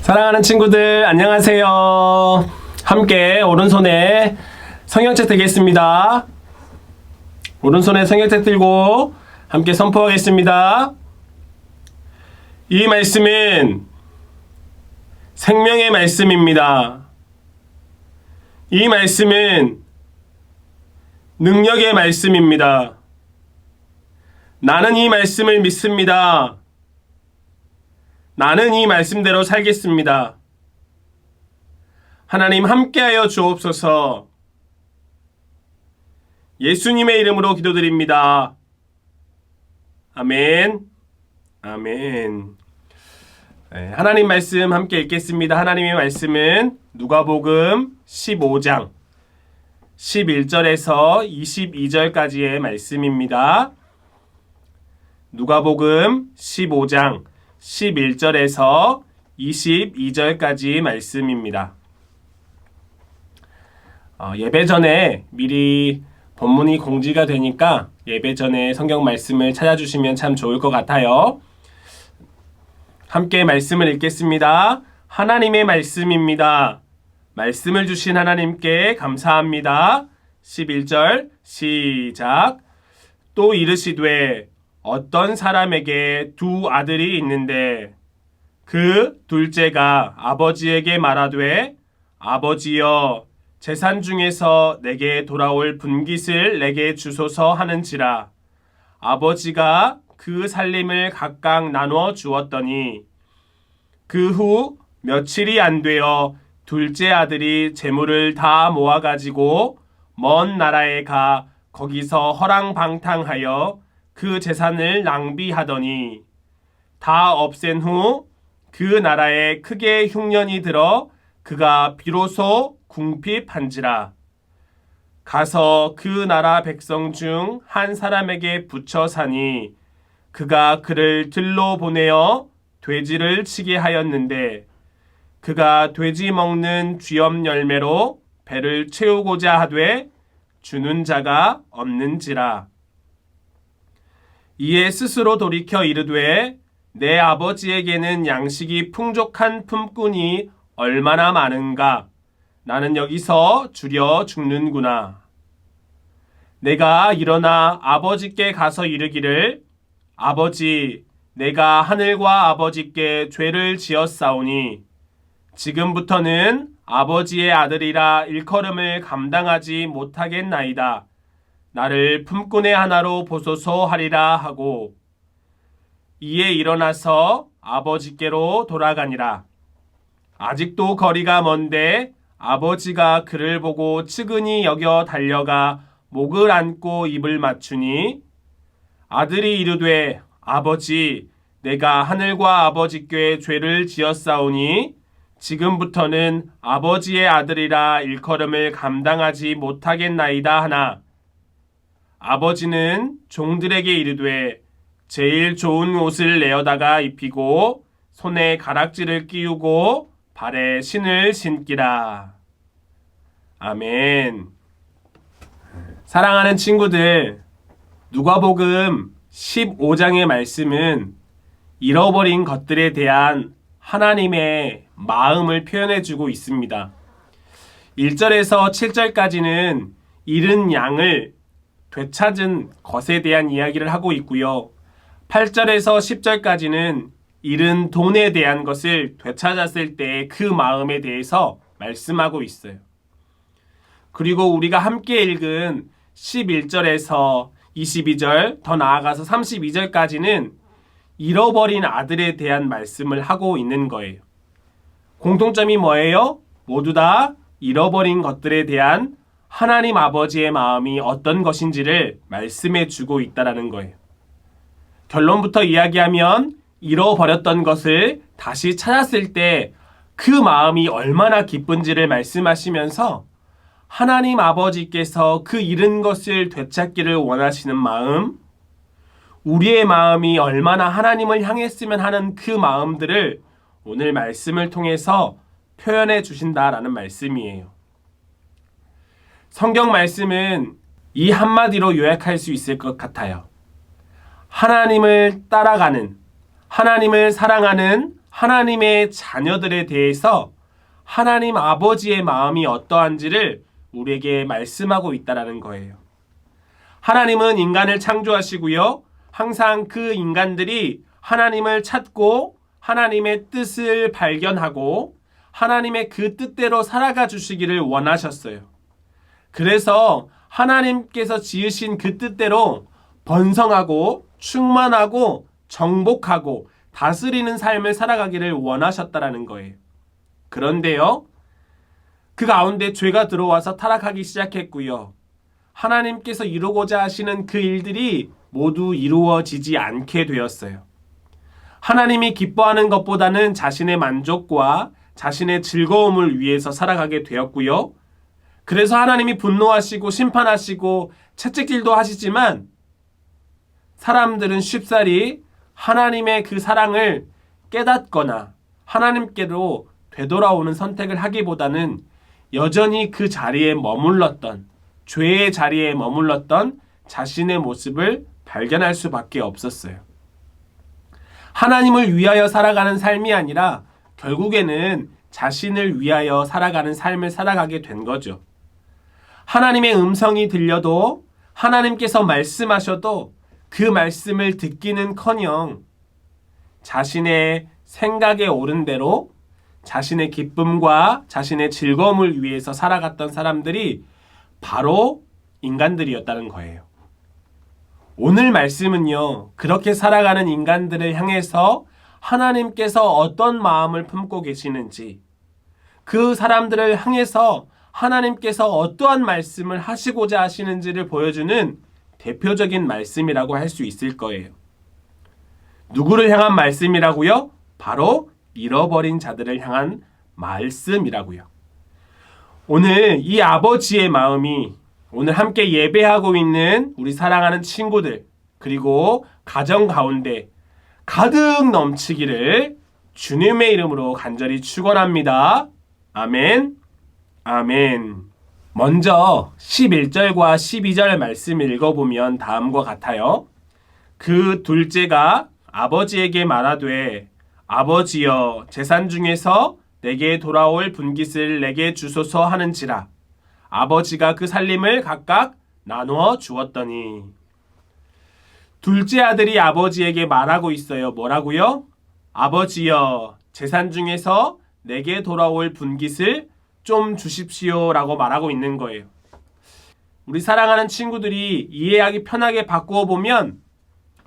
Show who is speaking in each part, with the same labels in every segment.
Speaker 1: 사랑하는 친구들 안녕하세요. 함께 오른손에 성경책 들겠습니다. 오른손에 성경책 들고 함께 선포하겠습니다. 이 말씀은 생명의 말씀입니다. 이 말씀은 능력의 말씀입니다. 나는 이 말씀을 믿습니다. 나는 이 말씀대로 살겠습니다. 하나님 함께하여 주옵소서. 예수님의 이름으로 기도드립니다. 아멘. 아멘. 하나님 말씀 함께 읽겠습니다. 하나님의 말씀은 누가복음 15장 11절에서 22절까지의 말씀입니다. 누가복음 15장 11절에서 22절까지 말씀입니다. 예배 전에 미리 본문이 공지가 되니까 예배 전에 성경 말씀을 찾아주시면 참 좋을 것 같아요. 함께 말씀을 읽겠습니다. 하나님의 말씀입니다. 말씀을 주신 하나님께 감사합니다. 11절 시작. 또 이르시되 어떤 사람에게 두 아들이 있는데 그 둘째가 아버지에게 말하되 아버지여 재산 중에서 내게 돌아올 분깃을 내게 주소서 하는지라. 아버지가 그 살림을 각각 나누어 주었더니 그 후 며칠이 안 되어 둘째 아들이 재물을 다 모아가지고 먼 나라에 가 거기서 허랑방탕하여 그 재산을 낭비하더니 다 없앤 후 그 나라에 크게 흉년이 들어 그가 비로소 궁핍한지라. 가서 그 나라 백성 중 한 사람에게 붙여 사니 그가 그를 들로 보내어 돼지를 치게 하였는데 그가 돼지 먹는 쥐엄 열매로 배를 채우고자 하되 주는 자가 없는지라. 이에 스스로 돌이켜 이르되 내 아버지에게는 양식이 풍족한 품꾼이 얼마나 많은가. 나는 여기서 줄여 죽는구나. 내가 일어나 아버지께 가서 이르기를 아버지 내가 하늘과 아버지께 죄를 지었사오니 지금부터는 아버지의 아들이라 일컬음을 감당하지 못하겠나이다. 나를 품꾼의 하나로 보소서 하리라 하고 이에 일어나서 아버지께로 돌아가니라. 아직도 거리가 먼데 아버지가 그를 보고 측은히 여겨 달려가 목을 안고 입을 맞추니 아들이 이르되 아버지 내가 하늘과 아버지께 죄를 지었사오니 지금부터는 아버지의 아들이라 일컬음을 감당하지 못하겠나이다 하나 아버지는 종들에게 이르되 제일 좋은 옷을 내어다가 입히고 손에 가락지를 끼우고 발에 신을 신기라. 아멘. 사랑하는 친구들, 누가복음 15장의 말씀은 잃어버린 것들에 대한 하나님의 마음을 표현해주고 있습니다. 1절에서 7절까지는 잃은 양을 되찾은 것에 대한 이야기를 하고 있고요. 8절에서 10절까지는 잃은 돈에 대한 것을 되찾았을 때의 그 마음에 대해서 말씀하고 있어요. 그리고 우리가 함께 읽은 11절에서 22절, 더 나아가서 32절까지는 잃어버린 아들에 대한 말씀을 하고 있는 거예요. 공통점이 뭐예요? 모두 다 잃어버린 것들에 대한 하나님 아버지의 마음이 어떤 것인지를 말씀해 주고 있다는 거예요. 결론부터 이야기하면 잃어버렸던 것을 다시 찾았을 때 그 마음이 얼마나 기쁜지를 말씀하시면서 하나님 아버지께서 그 잃은 것을 되찾기를 원하시는 마음, 우리의 마음이 얼마나 하나님을 향했으면 하는 그 마음들을 오늘 말씀을 통해서 표현해 주신다라는 말씀이에요. 성경 말씀은 이 한마디로 요약할 수 있을 것 같아요. 하나님을 따라가는, 하나님을 사랑하는 하나님의 자녀들에 대해서 하나님 아버지의 마음이 어떠한지를 우리에게 말씀하고 있다는 거예요. 하나님은 인간을 창조하시고요. 항상 그 인간들이 하나님을 찾고 하나님의 뜻을 발견하고 하나님의 그 뜻대로 살아가 주시기를 원하셨어요. 그래서 하나님께서 지으신 그 뜻대로 번성하고 충만하고 정복하고 다스리는 삶을 살아가기를 원하셨다라는 거예요. 그런데요, 그 가운데 죄가 들어와서 타락하기 시작했고요. 하나님께서 이루고자 하시는 그 일들이 모두 이루어지지 않게 되었어요. 하나님이 기뻐하는 것보다는 자신의 만족과 자신의 즐거움을 위해서 살아가게 되었고요. 그래서 하나님이 분노하시고 심판하시고 채찍질도 하시지만 사람들은 쉽사리 하나님의 그 사랑을 깨닫거나 하나님께로 되돌아오는 선택을 하기보다는 여전히 그 자리에 머물렀던, 죄의 자리에 머물렀던 자신의 모습을 발견할 수밖에 없었어요. 하나님을 위하여 살아가는 삶이 아니라 결국에는 자신을 위하여 살아가는 삶을 살아가게 된 거죠. 하나님의 음성이 들려도 하나님께서 말씀하셔도 그 말씀을 듣기는커녕 자신의 생각에 옳은 대로 자신의 기쁨과 자신의 즐거움을 위해서 살아갔던 사람들이 바로 인간들이었다는 거예요. 오늘 말씀은요, 그렇게 살아가는 인간들을 향해서 하나님께서 어떤 마음을 품고 계시는지, 그 사람들을 향해서 하나님께서 어떠한 말씀을 하시고자 하시는지를 보여주는 대표적인 말씀이라고 할 수 있을 거예요. 누구를 향한 말씀이라고요? 바로 잃어버린 자들을 향한 말씀이라고요. 오늘 이 아버지의 마음이 오늘 함께 예배하고 있는 우리 사랑하는 친구들, 그리고 가정 가운데 가득 넘치기를 주님의 이름으로 간절히 축원합니다. 아멘. 아멘. 먼저 11절과 12절 말씀을 읽어보면 다음과 같아요. 그 둘째가 아버지에게 말하되 아버지여 재산 중에서 내게 돌아올 분깃을 내게 주소서 하는지라. 아버지가 그 살림을 각각 나누어 주었더니. 둘째 아들이 아버지에게 말하고 있어요. 뭐라고요? 아버지여 재산 중에서 내게 돌아올 분깃을 좀 주십시오 라고 말하고 있는 거예요. 우리 사랑하는 친구들이 이해하기 편하게 바꾸어 보면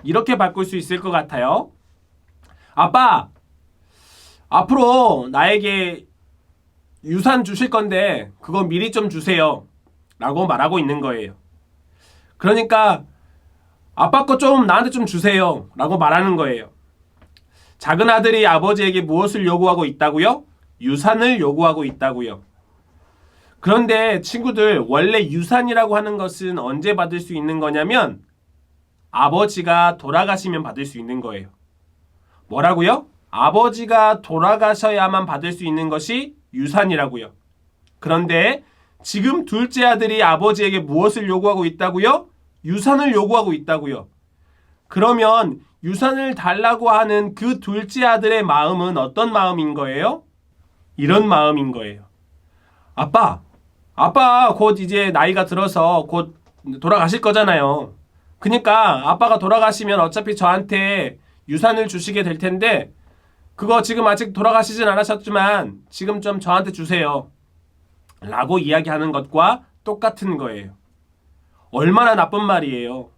Speaker 1: 이렇게 바꿀 수 있을 것 같아요. 아빠, 앞으로 나에게 유산 주실 건데 그거 미리 좀 주세요 라고 말하고 있는 거예요. 그러니까 아빠 거 좀 나한테 좀 주세요 라고 말하는 거예요. 작은 아들이 아버지에게 무엇을 요구하고 있다고요? 유산을 요구하고 있다고요. 그런데 친구들, 원래 유산이라고 하는 것은 언제 받을 수 있는 거냐면 아버지가 돌아가시면 받을 수 있는 거예요. 뭐라고요? 아버지가 돌아가셔야만 받을 수 있는 것이 유산이라고요. 그런데 지금 둘째 아들이 아버지에게 무엇을 요구하고 있다고요? 유산을 요구하고 있다고요. 그러면 유산을 달라고 하는 그 둘째 아들의 마음은 어떤 마음인 거예요? 이런 마음인 거예요. 아빠 곧 이제 나이가 들어서 곧 돌아가실 거잖아요. 그러니까 아빠가 돌아가시면 어차피 저한테 유산을 주시게 될 텐데 그거 지금 아직 돌아가시진 않으셨지만 지금 좀 저한테 주세요 라고 이야기하는 것과 똑같은 거예요. 얼마나 나쁜 말이에요.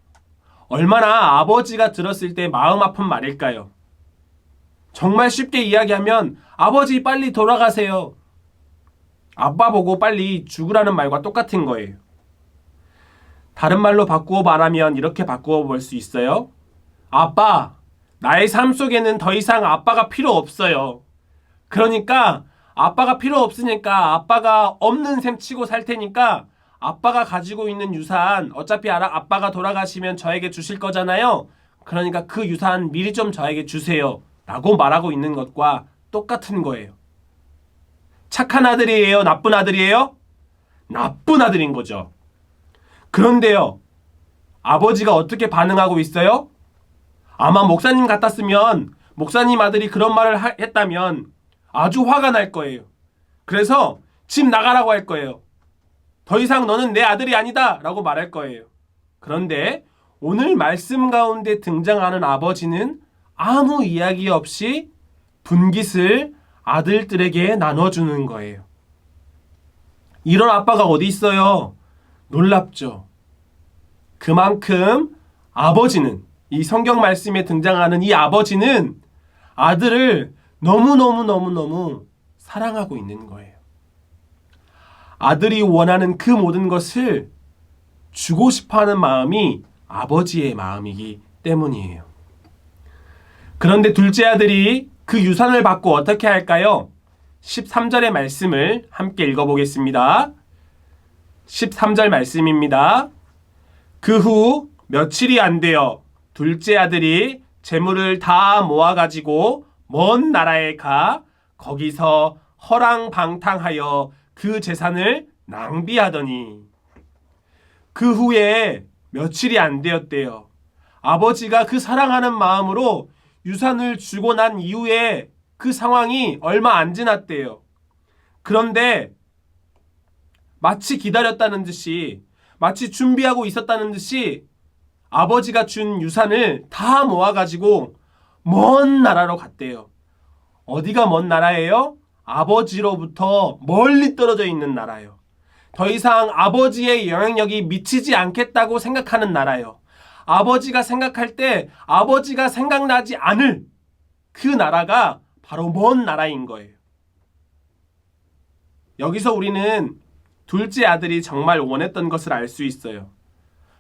Speaker 1: 얼마나 아버지가 들었을 때 마음 아픈 말일까요? 정말 쉽게 이야기하면 아버지 빨리 돌아가세요. 아빠 보고 빨리 죽으라는 말과 똑같은 거예요. 다른 말로 바꾸어 말하면 이렇게 바꾸어 볼 수 있어요. 아빠, 나의 삶 속에는 더 이상 아빠가 필요 없어요. 그러니까 아빠가 필요 없으니까 아빠가 없는 셈 치고 살 테니까 아빠가 가지고 있는 유산 어차피 아빠가 돌아가시면 저에게 주실 거잖아요. 그러니까 그 유산 미리 좀 저에게 주세요 라고 말하고 있는 것과 똑같은 거예요. 착한 아들이에요? 나쁜 아들이에요? 나쁜 아들인 거죠. 그런데요, 아버지가 어떻게 반응하고 있어요? 아마 목사님 같았으면 목사님 아들이 그런 말을 했다면 아주 화가 날 거예요. 그래서 집 나가라고 할 거예요. 더 이상 너는 내 아들이 아니다 라고 말할 거예요. 그런데 오늘 말씀 가운데 등장하는 아버지는 아무 이야기 없이 분깃을 아들들에게 나눠주는 거예요. 이런 아빠가 어디 있어요? 놀랍죠. 그만큼 아버지는, 이 성경 말씀에 등장하는 이 아버지는 아들을 너무너무너무너무 사랑하고 있는 거예요. 아들이 원하는 그 모든 것을 주고 싶어하는 마음이 아버지의 마음이기 때문이에요. 그런데 둘째 아들이 그 유산을 받고 어떻게 할까요? 13절의 말씀을 함께 읽어보겠습니다. 13절 말씀입니다. 그 후 며칠이 안 되어 둘째 아들이 재물을 다 모아가지고 먼 나라에 가 거기서 허랑방탕하여 그 재산을 낭비하더니 그 후에 며칠이 안 되었대요. 아버지가 그 사랑하는 마음으로 유산을 주고 난 이후에 그 상황이 얼마 안 지났대요. 그런데 마치 기다렸다는 듯이, 마치 준비하고 있었다는 듯이 아버지가 준 유산을 다 모아가지고 먼 나라로 갔대요. 어디가 먼 나라예요? 아버지로부터 멀리 떨어져 있는 나라요. 더 이상 아버지의 영향력이 미치지 않겠다고 생각하는 나라요. 아버지가 생각할 때 아버지가 생각나지 않을 그 나라가 바로 먼 나라인 거예요. 여기서 우리는 둘째 아들이 정말 원했던 것을 알 수 있어요.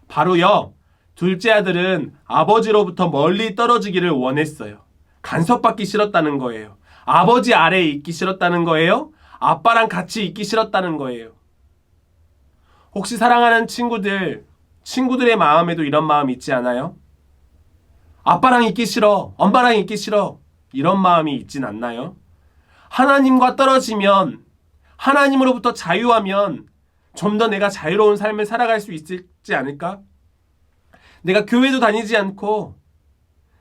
Speaker 1: 바로요, 둘째 아들은 아버지로부터 멀리 떨어지기를 원했어요. 간섭받기 싫었다는 거예요. 아버지 아래에 있기 싫었다는 거예요. 아빠랑 같이 있기 싫었다는 거예요. 혹시 사랑하는 친구들의 마음에도 이런 마음 있지 않아요? 아빠랑 있기 싫어, 엄마랑 있기 싫어, 이런 마음이 있진 않나요? 하나님과 떨어지면, 하나님으로부터 자유하면 좀 더 내가 자유로운 삶을 살아갈 수 있지 않을까? 내가 교회도 다니지 않고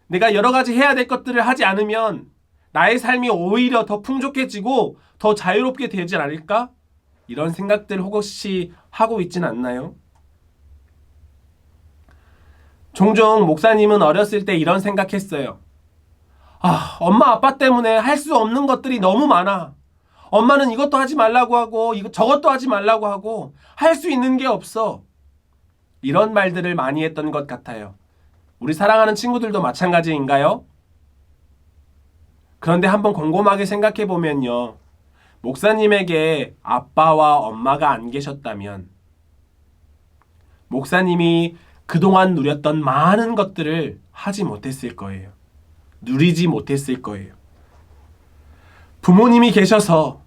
Speaker 1: 내가 여러 가지 해야 될 것들을 하지 않으면 나의 삶이 오히려 더 풍족해지고 더 자유롭게 되지 않을까? 이런 생각들 혹시 하고 있진 않나요? 종종 목사님은 어렸을 때 이런 생각했어요. 엄마 아빠 때문에 할 수 없는 것들이 너무 많아. 엄마는 이것도 하지 말라고 하고 저것도 하지 말라고 하고 할 수 있는 게 없어. 이런 말들을 많이 했던 것 같아요. 우리 사랑하는 친구들도 마찬가지인가요? 그런데 한번 곰곰하게 생각해 보면요. 목사님에게 아빠와 엄마가 안 계셨다면 목사님이 그동안 누렸던 많은 것들을 하지 못했을 거예요. 누리지 못했을 거예요. 부모님이 계셔서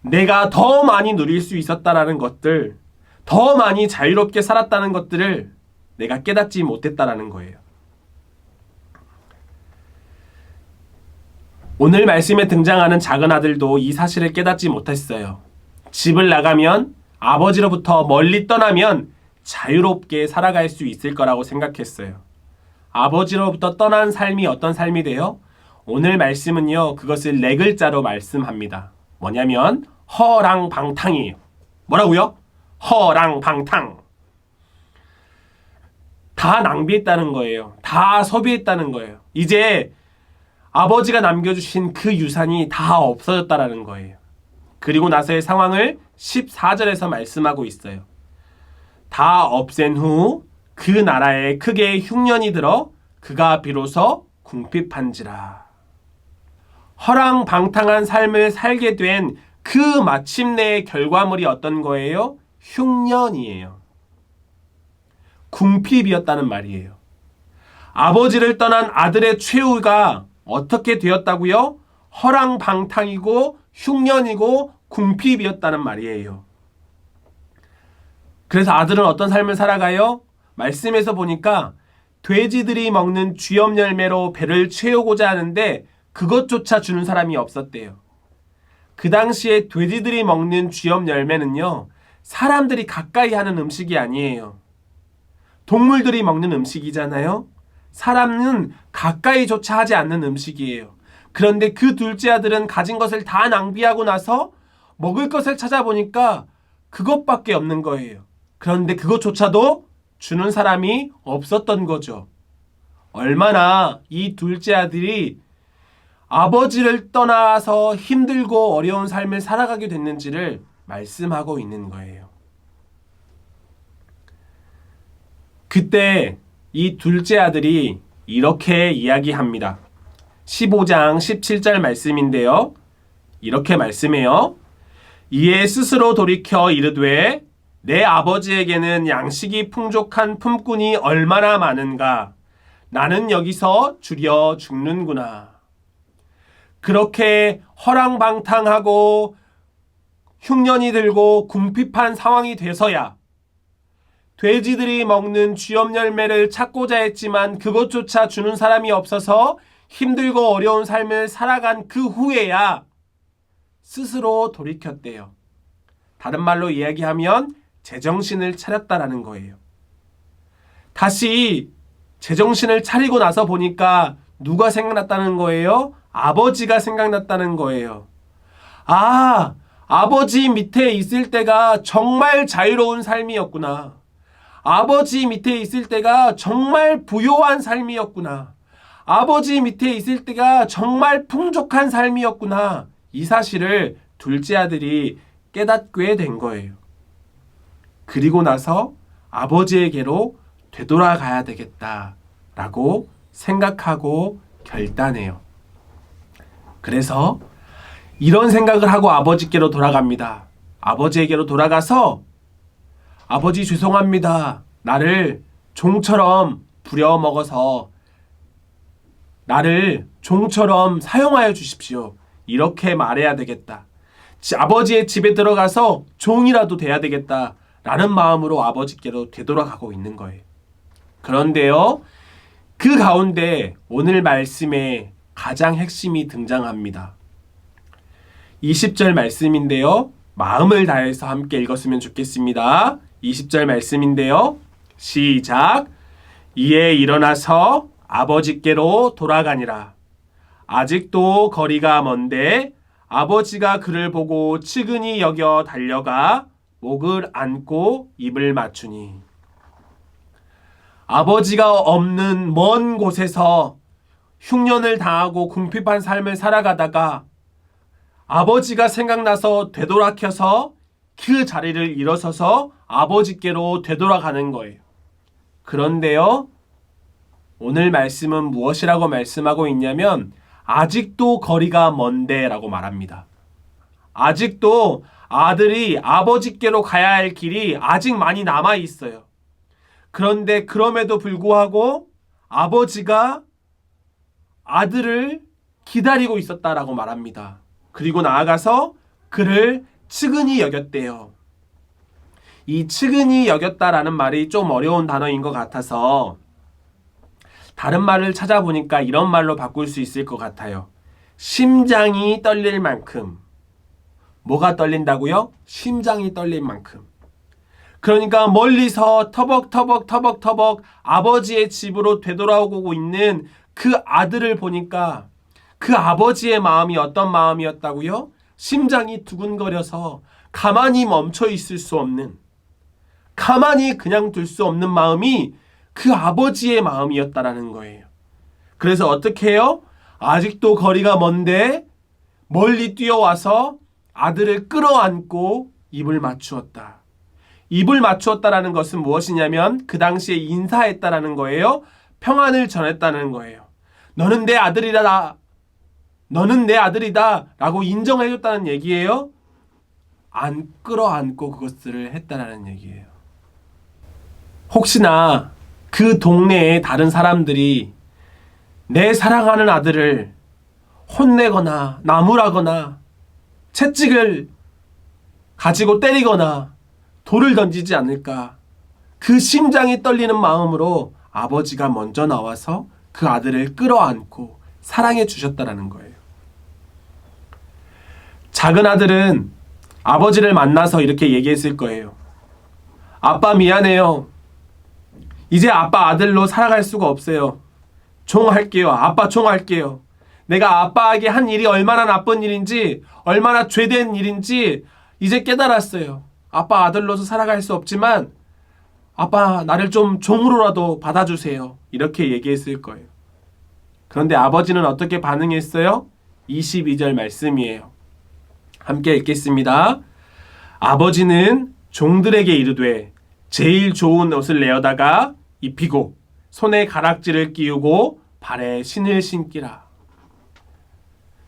Speaker 1: 내가 더 많이 누릴 수 있었다라는 것들, 더 많이 자유롭게 살았다는 것들을 내가 깨닫지 못했다라는 거예요. 오늘 말씀에 등장하는 작은 아들도 이 사실을 깨닫지 못했어요. 집을 나가면, 아버지로부터 멀리 떠나면 자유롭게 살아갈 수 있을 거라고 생각했어요. 아버지로부터 떠난 삶이 어떤 삶이 돼요? 오늘 말씀은요, 그것을 네 글자로 말씀합니다. 뭐냐면 허랑방탕이에요. 뭐라고요? 허랑방탕. 다 낭비했다는 거예요. 다 소비했다는 거예요. 이제 아버지가 남겨주신 그 유산이 다 없어졌다라는 거예요. 그리고 나서의 상황을 14절에서 말씀하고 있어요. 다 없앤 후 그 나라에 크게 흉년이 들어 그가 비로소 궁핍한지라. 허랑방탕한 삶을 살게 된 그 마침내의 결과물이 어떤 거예요? 흉년이에요. 궁핍이었다는 말이에요. 아버지를 떠난 아들의 최후가 어떻게 되었다고요? 허랑방탕이고 흉년이고 궁핍이었다는 말이에요. 그래서 아들은 어떤 삶을 살아가요? 말씀에서 보니까 돼지들이 먹는 쥐염 열매로 배를 채우고자 하는데 그것조차 주는 사람이 없었대요. 그 당시에 돼지들이 먹는 쥐염 열매는요, 사람들이 가까이 하는 음식이 아니에요. 동물들이 먹는 음식이잖아요. 사람은 가까이조차 하지 않는 음식이에요. 그런데 그 둘째 아들은 가진 것을 다 낭비하고 나서 먹을 것을 찾아보니까 그것밖에 없는 거예요. 그런데 그것조차도 주는 사람이 없었던 거죠. 얼마나 이 둘째 아들이 아버지를 떠나서 힘들고 어려운 삶을 살아가게 됐는지를 말씀하고 있는 거예요. 그때 이 둘째 아들이 이렇게 이야기합니다. 15장 17절 말씀인데요. 이렇게 말씀해요. 이에 스스로 돌이켜 이르되 내 아버지에게는 양식이 풍족한 품꾼이 얼마나 많은가. 나는 여기서 줄여 죽는구나. 그렇게 허랑방탕하고 흉년이 들고 궁핍한 상황이 돼서야 돼지들이 먹는 쥐염 열매를 찾고자 했지만 그것조차 주는 사람이 없어서 힘들고 어려운 삶을 살아간 그 후에야 스스로 돌이켰대요. 다른 말로 이야기하면 제정신을 차렸다라는 거예요. 다시 제정신을 차리고 나서 보니까 누가 생각났다는 거예요? 아버지가 생각났다는 거예요. 아, 아버지 밑에 있을 때가 정말 자유로운 삶이었구나. 아버지 밑에 있을 때가 정말 부요한 삶이었구나. 아버지 밑에 있을 때가 정말 풍족한 삶이었구나. 이 사실을 둘째 아들이 깨닫게 된 거예요. 그리고 나서 아버지에게로 되돌아가야 되겠다라고 생각하고 결단해요. 그래서 이런 생각을 하고 아버지께로 돌아갑니다. 아버지에게로 돌아가서 아버지 죄송합니다. 나를 종처럼 부려먹어서 나를 종처럼 사용하여 주십시오. 이렇게 말해야 되겠다. 아버지의 집에 들어가서 종이라도 돼야 되겠다. 라는 마음으로 아버지께로 되돌아가고 있는 거예요. 그런데요, 그 가운데 오늘 말씀에 가장 핵심이 등장합니다. 20절 말씀인데요. 마음을 다해서 함께 읽었으면 좋겠습니다. 20절 말씀인데요. 시작. 이에 일어나서 아버지께로 돌아가니라. 아직도 거리가 먼데 아버지가 그를 보고 측은히 여겨 달려가 목을 안고 입을 맞추니. 아버지가 없는 먼 곳에서 흉년을 당하고 궁핍한 삶을 살아가다가 아버지가 생각나서 되돌아켜서 그 자리를 일어서서 아버지께로 되돌아가는 거예요. 그런데요, 오늘 말씀은 무엇이라고 말씀하고 있냐면 아직도 거리가 먼데 라고 말합니다. 아직도 아들이 아버지께로 가야 할 길이 아직 많이 남아 있어요. 그런데 그럼에도 불구하고 아버지가 아들을 기다리고 있었다라고 말합니다. 그리고 나아가서 그를 측은히 여겼대요. 이 측은히 여겼다라는 말이 좀 어려운 단어인 것 같아서 다른 말을 찾아보니까 이런 말로 바꿀 수 있을 것 같아요. 심장이 떨릴 만큼. 뭐가 떨린다고요? 심장이 떨릴 만큼. 그러니까 멀리서 터벅터벅 아버지의 집으로 되돌아오고 있는 그 아들을 보니까 그 아버지의 마음이 어떤 마음이었다고요? 심장이 두근거려서 가만히 멈춰 있을 수 없는, 가만히 그냥 둘 수 없는 마음이 그 아버지의 마음이었다라는 거예요. 그래서 어떻게 해요? 아직도 거리가 먼데 멀리 뛰어와서 아들을 끌어안고 입을 맞추었다. 입을 맞추었다라는 것은 무엇이냐면 그 당시에 인사했다라는 거예요. 평안을 전했다는 거예요. 너는 내 아들이다. 너는 내 아들이다. 라고 인정해줬다는 얘기예요. 안 끌어안고 그것들을 했다라는 얘기예요. 혹시나 그 동네의 다른 사람들이 내 사랑하는 아들을 혼내거나 나무라거나 채찍을 가지고 때리거나 돌을 던지지 않을까. 그 심장이 떨리는 마음으로 아버지가 먼저 나와서 그 아들을 끌어안고 사랑해 주셨다라는 거예요. 작은 아들은 아버지를 만나서 이렇게 얘기했을 거예요. 아빠 미안해요. 이제 아빠 아들로 살아갈 수가 없어요. 종할게요. 아빠 종할게요. 내가 아빠에게 한 일이 얼마나 나쁜 일인지, 얼마나 죄된 일인지 이제 깨달았어요. 아빠 아들로서 살아갈 수 없지만 아빠 나를 좀 종으로라도 받아주세요. 이렇게 얘기했을 거예요. 그런데 아버지는 어떻게 반응했어요? 22절 말씀이에요. 함께 읽겠습니다. 아버지는 종들에게 이르되 제일 좋은 옷을 내어다가 입히고 손에 가락지를 끼우고 발에 신을 신기라.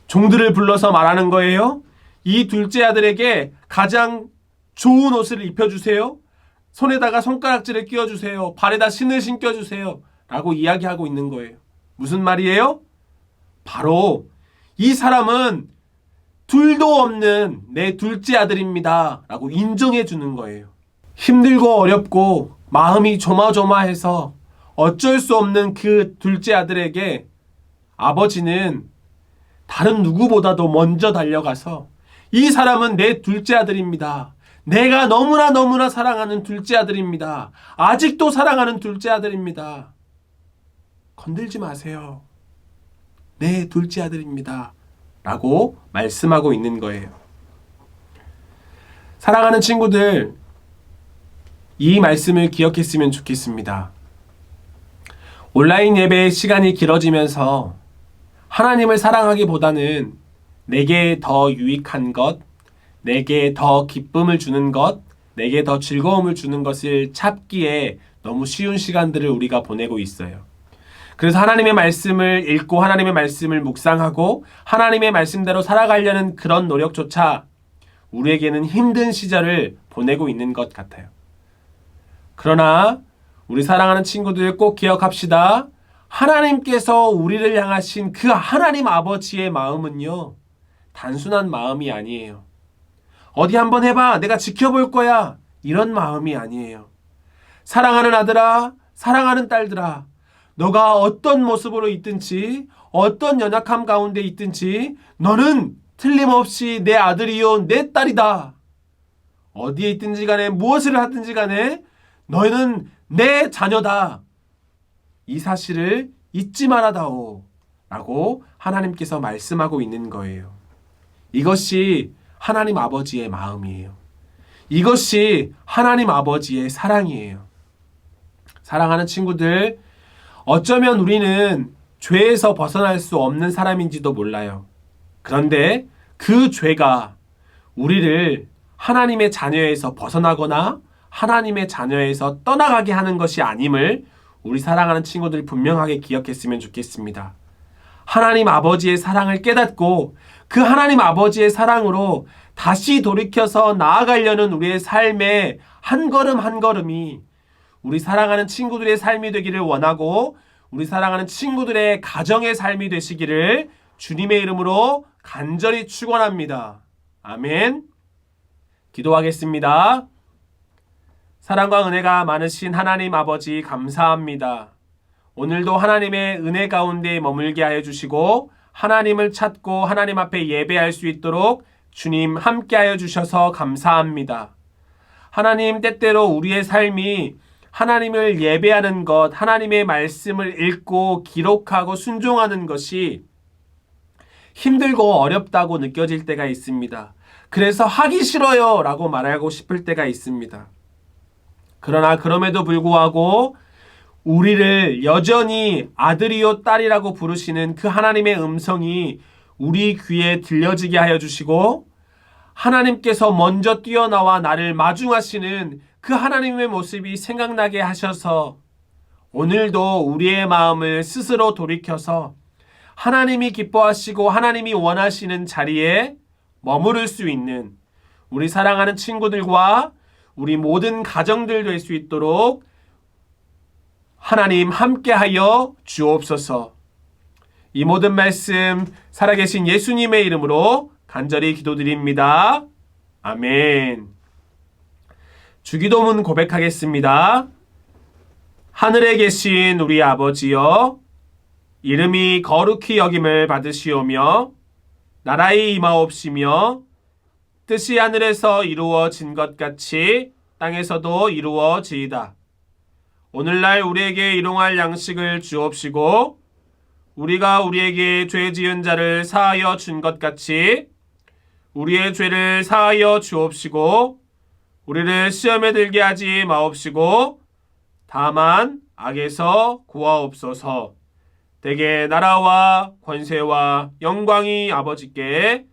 Speaker 1: 종들을 불러서 말하는 거예요. 이 둘째 아들에게 가장 좋은 옷을 입혀주세요. 손에다가 손가락질을 끼워주세요. 발에다 신을 신겨주세요. 라고 이야기하고 있는 거예요. 무슨 말이에요? 바로 이 사람은 둘도 없는 내 둘째 아들입니다. 라고 인정해 주는 거예요. 힘들고 어렵고 마음이 조마조마해서 어쩔 수 없는 그 둘째 아들에게 아버지는 다른 누구보다도 먼저 달려가서 이 사람은 내 둘째 아들입니다. 내가 너무나 사랑하는 둘째 아들입니다. 아직도 사랑하는 둘째 아들입니다. 건들지 마세요. 내 둘째 아들입니다. 라고 말씀하고 있는 거예요. 사랑하는 친구들, 이 말씀을 기억했으면 좋겠습니다. 온라인 예배의 시간이 길어지면서 하나님을 사랑하기보다는 내게 더 유익한 것, 내게 더 기쁨을 주는 것, 내게 더 즐거움을 주는 것을 찾기에 너무 쉬운 시간들을 우리가 보내고 있어요. 그래서 하나님의 말씀을 읽고 하나님의 말씀을 묵상하고 하나님의 말씀대로 살아가려는 그런 노력조차 우리에게는 힘든 시절을 보내고 있는 것 같아요. 그러나 우리 사랑하는 친구들 꼭 기억합시다. 하나님께서 우리를 향하신 그 하나님 아버지의 마음은요, 단순한 마음이 아니에요. 어디 한번 해봐. 내가 지켜볼 거야. 이런 마음이 아니에요. 사랑하는 아들아, 사랑하는 딸들아, 너가 어떤 모습으로 있든지 어떤 연약함 가운데 있든지 너는 틀림없이 내 아들이요 내 딸이다. 어디에 있든지 간에 무엇을 하든지 간에 너희는 내 자녀다. 이 사실을 잊지 말아다오 라고 하나님께서 말씀하고 있는 거예요. 이것이 하나님 아버지의 마음이에요. 이것이 하나님 아버지의 사랑이에요. 사랑하는 친구들, 어쩌면 우리는 죄에서 벗어날 수 없는 사람인지도 몰라요. 그런데 그 죄가 우리를 하나님의 자녀에서 벗어나거나 하나님의 자녀에서 떠나가게 하는 것이 아님을 우리 사랑하는 친구들이 분명하게 기억했으면 좋겠습니다. 하나님 아버지의 사랑을 깨닫고 그 하나님 아버지의 사랑으로 다시 돌이켜서 나아가려는 우리의 삶의 한 걸음 한 걸음이 우리 사랑하는 친구들의 삶이 되기를 원하고 우리 사랑하는 친구들의 가정의 삶이 되시기를 주님의 이름으로 간절히 축원합니다. 아멘. 기도하겠습니다. 사랑과 은혜가 많으신 하나님 아버지 감사합니다. 오늘도 하나님의 은혜 가운데 머물게 하여 주시고 하나님을 찾고 하나님 앞에 예배할 수 있도록 주님 함께 하여 주셔서 감사합니다. 하나님, 때때로 우리의 삶이 하나님을 예배하는 것, 하나님의 말씀을 읽고 기록하고 순종하는 것이 힘들고 어렵다고 느껴질 때가 있습니다. 그래서 하기 싫어요 라고 말하고 싶을 때가 있습니다. 그러나 그럼에도 불구하고 우리를 여전히 아들이요 딸이라고 부르시는 그 하나님의 음성이 우리 귀에 들려지게 하여 주시고 하나님께서 먼저 뛰어나와 나를 마중하시는 그 하나님의 모습이 생각나게 하셔서 오늘도 우리의 마음을 스스로 돌이켜서 하나님이 기뻐하시고 하나님이 원하시는 자리에 머무를 수 있는 우리 사랑하는 친구들과 우리 모든 가정들 될 수 있도록 하나님 함께하여 주옵소서. 이 모든 말씀 살아계신 예수님의 이름으로 간절히 기도드립니다. 아멘. 주기도문 고백하겠습니다. 하늘에 계신 우리 아버지여, 이름이 거룩히 여김을 받으시오며 나라의 임하옵시며 뜻이 하늘에서 이루어진 것 같이 땅에서도 이루어지이다. 오늘날 우리에게 일용할 양식을 주옵시고 우리가 우리에게 죄 지은 자를 사하여 준 것 같이 우리의 죄를 사하여 주옵시고 우리를 시험에 들게 하지 마옵시고 다만 악에서 구하옵소서. 대개 나라와 권세와 영광이 아버지께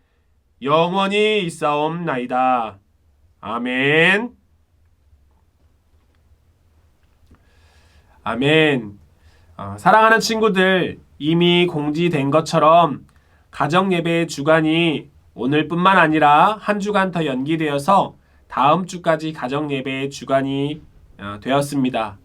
Speaker 1: 영원히 있사옵나이다. 아멘. 아멘. 사랑하는 친구들, 이미 공지된 것처럼 가정예배의 주간이 오늘뿐만 아니라 한 주간 더 연기되어서 다음 주까지 가정예배의 주간이 되었습니다.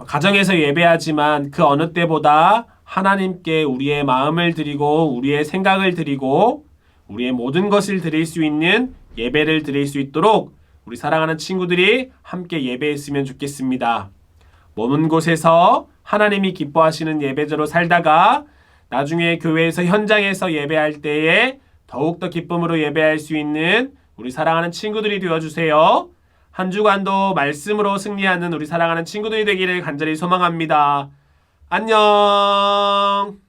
Speaker 1: 가정에서 예배하지만 그 어느 때보다 하나님께 우리의 마음을 드리고 우리의 생각을 드리고 우리의 모든 것을 드릴 수 있는 예배를 드릴 수 있도록 우리 사랑하는 친구들이 함께 예배했으면 좋겠습니다. 먼 곳에서 하나님이 기뻐하시는 예배자로 살다가 나중에 교회에서 현장에서 예배할 때에 더욱더 기쁨으로 예배할 수 있는 우리 사랑하는 친구들이 되어주세요. 한 주간도 말씀으로 승리하는 우리 사랑하는 친구들이 되기를 간절히 소망합니다. 안녕.